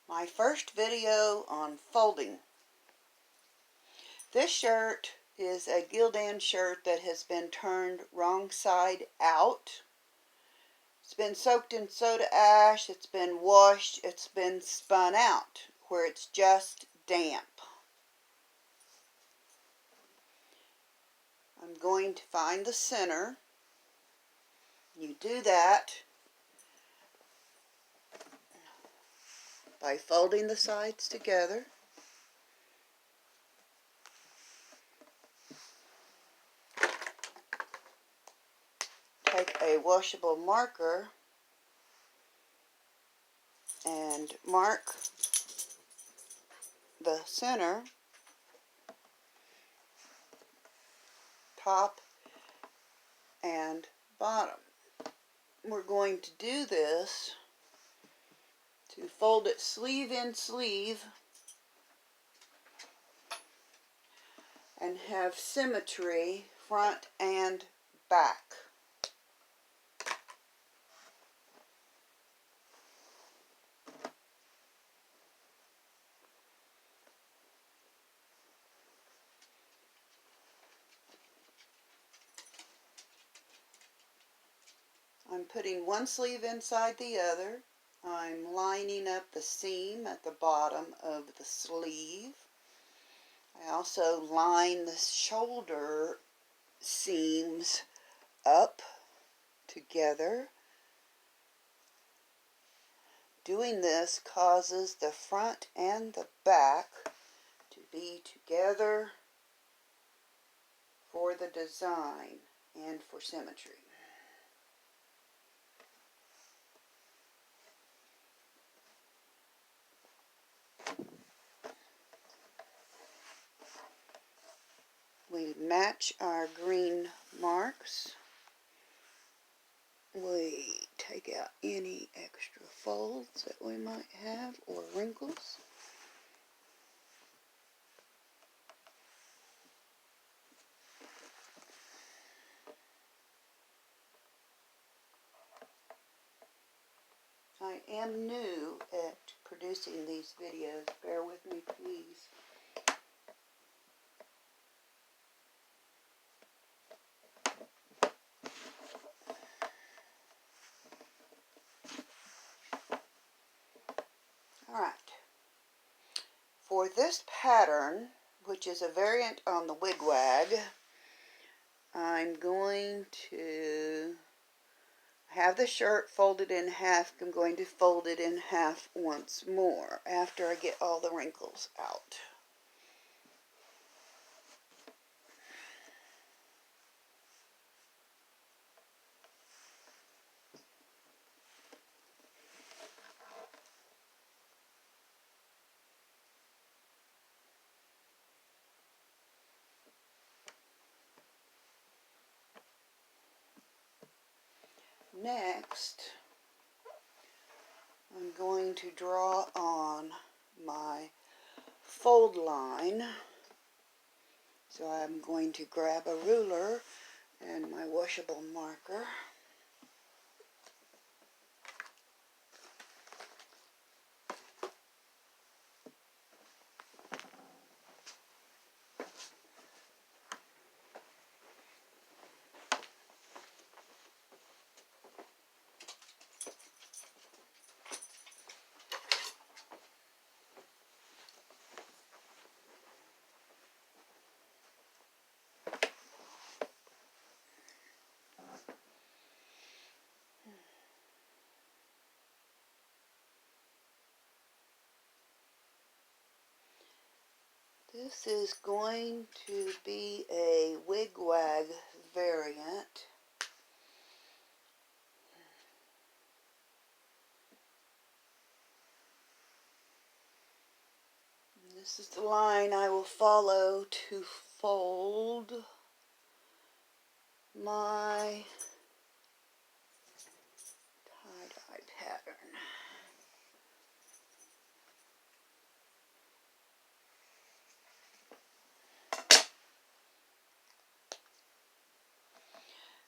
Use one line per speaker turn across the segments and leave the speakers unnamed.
My first video on folding. This shirt is a Gildan shirt that has been turned wrong side out. It's been soaked in soda ash, it's been washed, it's been spun out where it's just damp. I'm going to find the center. You do that by folding the sides together. Take a washable marker and mark the center, top and bottom. We're going to do this to fold it sleeve in sleeve and have symmetry front and back. I'm putting one sleeve inside the other. I'm lining up the seam at the bottom of the sleeve. I also line the shoulder seams up together. Doing this causes the front and the back to be together for the design and for symmetry. We match our green marks. We take out any extra folds that we might have or wrinkles. I am new at producing these videos. Bear with me, please. Alright. For this pattern, which is a variant on the wigwag, I'm going to have the shirt folded in half. I'm going to fold it in half once more after I get all the wrinkles out. Next, I'm going to draw on my fold line. So I'm going to grab a ruler and my washable marker. This is going to be a wigwag variant. This is the line I will follow to fold my tie-dye pattern.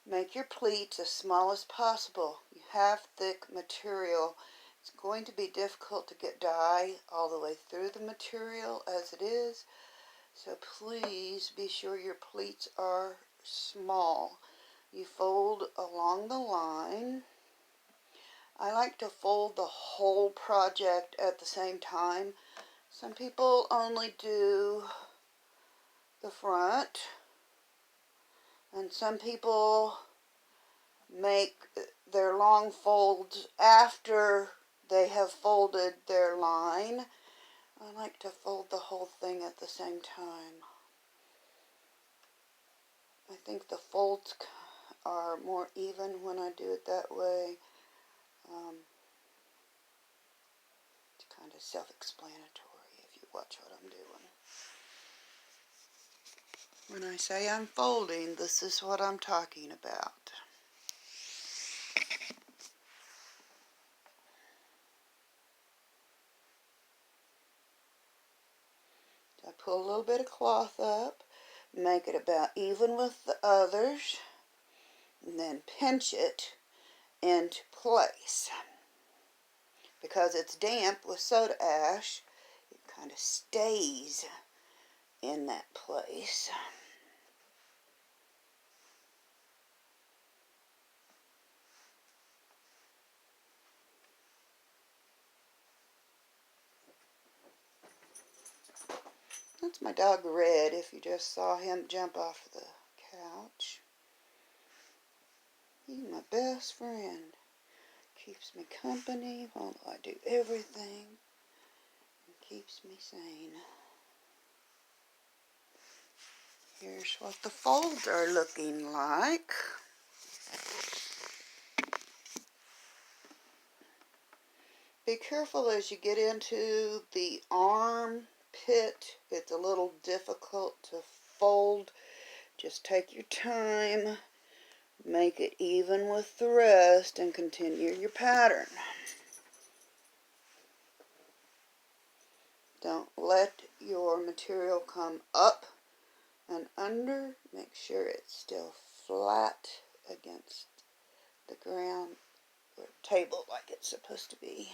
Make your pleats as small as possible. You have thick material It's going to be difficult to get dye all the way through the material as it is, so please be sure your pleats are small. You fold along the line. I like to fold the whole project at the same time. Some people only do the front, and some people make their long folds after they have folded their line. I like to fold the whole thing at the same time. I think the folds are more even when I do it that way. It's kind of self-explanatory if you watch what I'm doing. When I say I'm folding, this is what I'm talking about. I pull a little bit of cloth up, make it about even with the others, and then pinch it into place. Because it's damp with soda ash, it kind of stays in that place. That's my dog Red, if you just saw him jump off the couch. He's my best friend. Keeps me company while I do everything, and keeps me sane. Here's what the folds are looking like. Be careful as you get into the arm pit. It's a little difficult to fold. Just take your time, make it even with the rest, and continue your pattern. Don't let your material come up and under. Make sure it's still flat against the ground or table like it's supposed to be.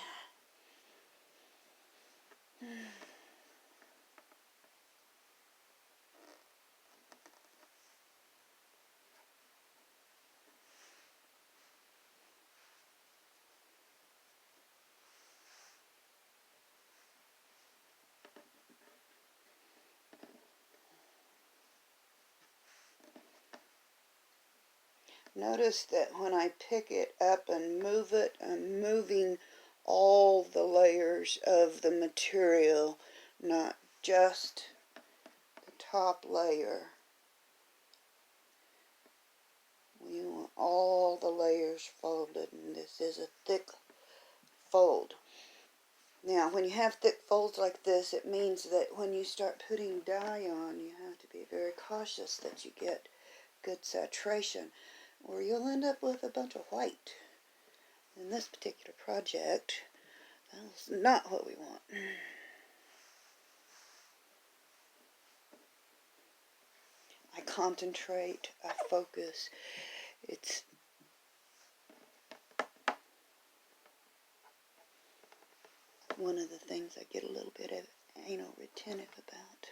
Notice that when I pick it up and move it, I'm moving all the layers of the material, not just the top layer. We want all the layers folded, and this is a thick fold. Now, when you have thick folds like this, it means that when you start putting dye on, you have to be very cautious that you get good saturation, or you'll end up with a bunch of white. In this particular project, that's not what we want. I concentrate, I focus. It's one of the things I get a little bit of anal retentive about.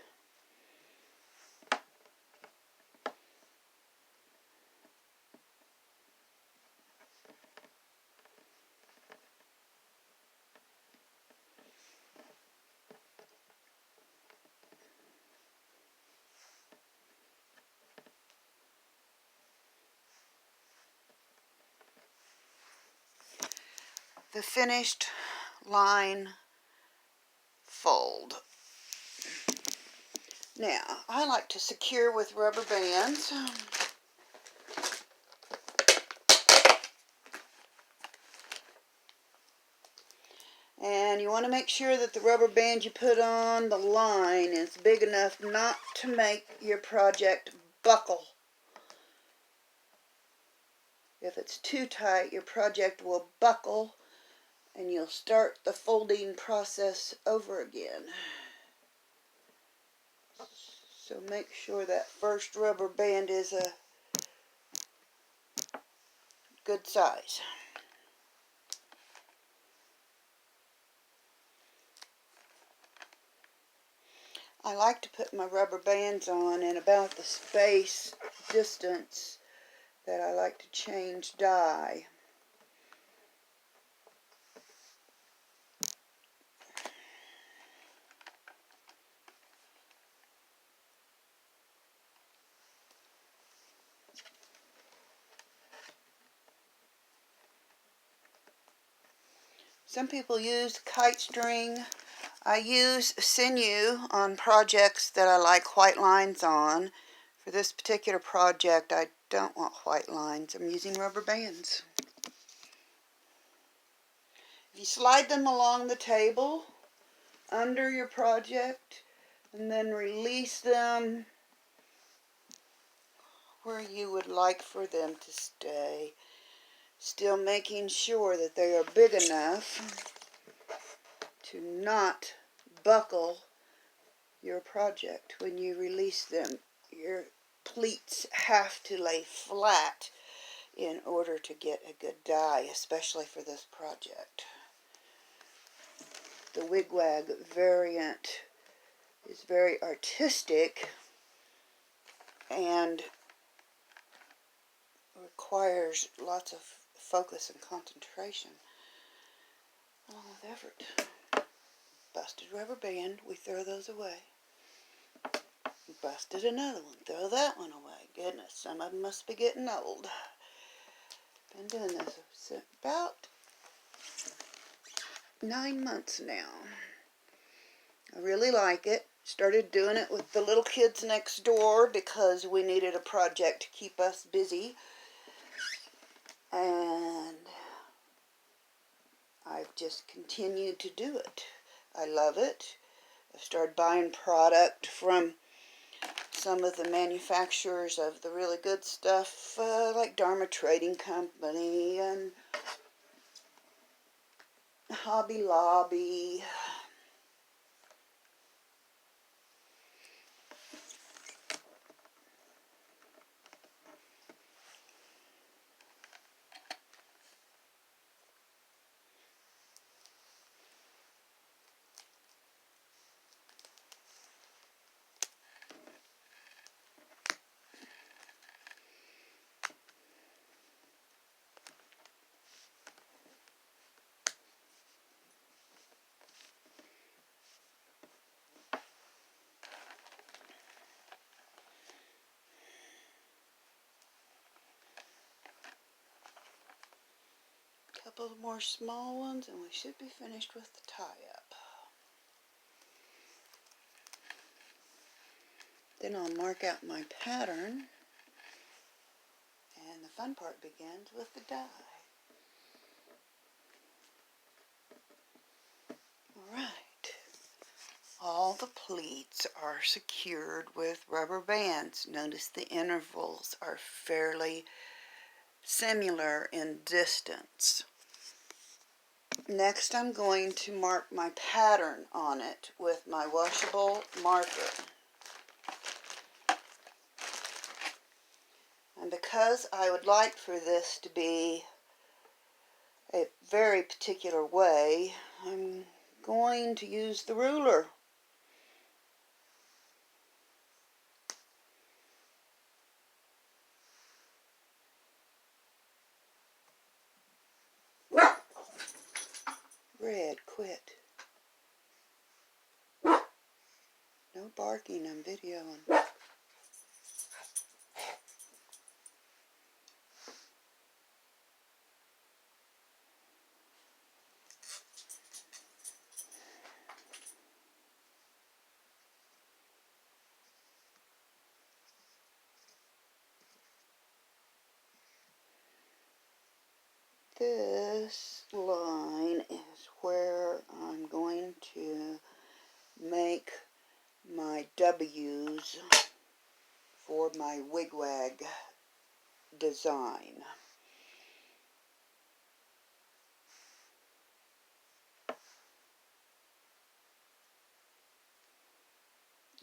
The finished line fold. Now, I like to secure with rubber bands. And you want to make sure that the rubber band you put on the line is big enough not to make your project buckle. If it's too tight, your project will buckle and you'll start the folding process over again. So make sure that first rubber band is a good size. I like to put my rubber bands on in about the space distance that I like to change dye. Some people use kite string. I use sinew on projects that I like white lines on. For this particular project, I don't want white lines. I'm using rubber bands. If you slide them along the table under your project and then release them where you would like for them to stay, still making sure that they are big enough to not buckle your project when you release them. Your pleats have to lay flat in order to get a good dye, especially for this project. The wigwag variant is very artistic and requires lots of focus and concentration along with effort. Busted rubber band, we throw those away. Busted another one, throw that one away. Goodness, some of them must be getting old. Been doing this since about 9 months now. I really like it. Started doing it with the little kids next door because we needed a project to keep us busy. And I've just continued to do it. I love it. I've started buying product from some of the manufacturers of the really good stuff, like Dharma Trading Company and Hobby Lobby. Couple more small ones and we should be finished with the tie-up. Then I'll mark out my pattern and the fun part begins with the dye. Alright, all the pleats are secured with rubber bands. Notice the intervals are fairly similar in distance. Next, I'm going to mark my pattern on it with my washable marker. And because I would like for this to be a very particular way, I'm going to use the ruler. Red, quit. No barking, I'm videoing. This line is where I'm going to make my W's for my wigwag design.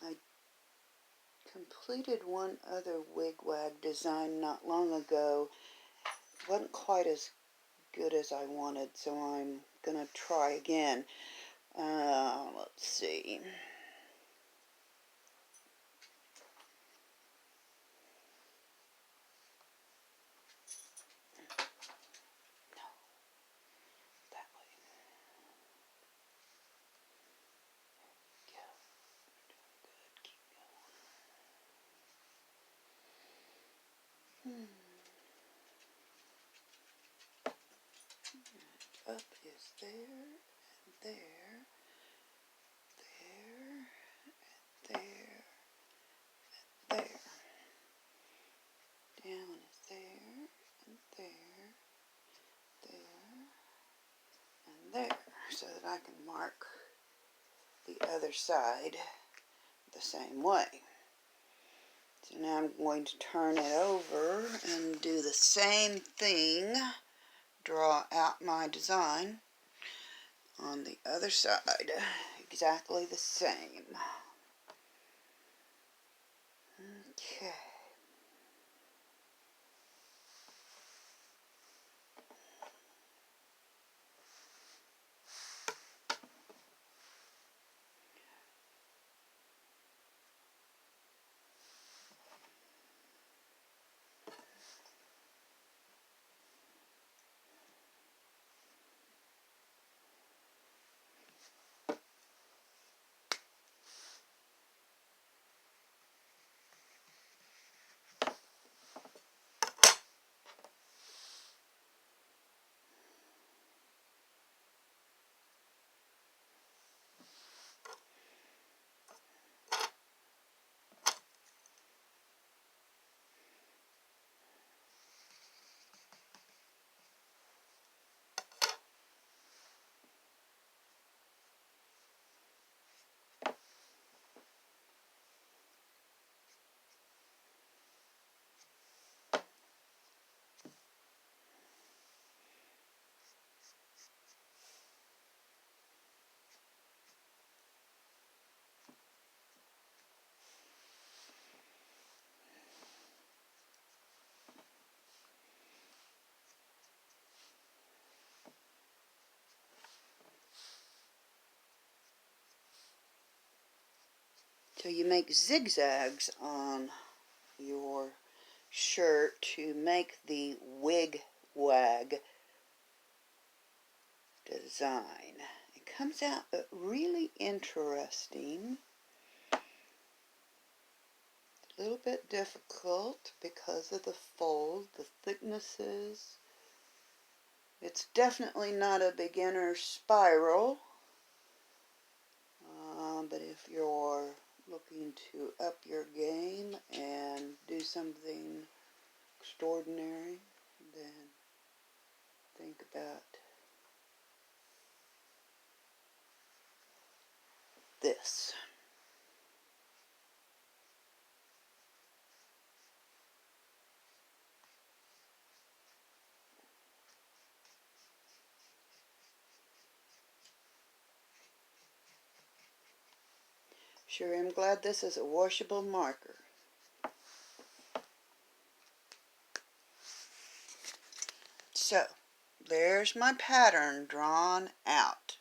I completed one other wigwag design not long ago. It wasn't quite as good as I wanted, so I'm gonna try again. Let's see. goes there, and there, there, there. Down is there, and there, and there, so that I can mark the other side the same way. So now I'm going to turn it over and do the same thing, draw out my design on the other side, exactly the same. Okay. So you make zigzags on your shirt to make the wig wag design. It comes out really interesting. A little bit difficult because of the fold, the thicknesses. It's definitely not a beginner spiral, but if you're looking to up your game and do something extraordinary, then think about this. Sure am glad this is a washable marker. So, there's my pattern drawn out.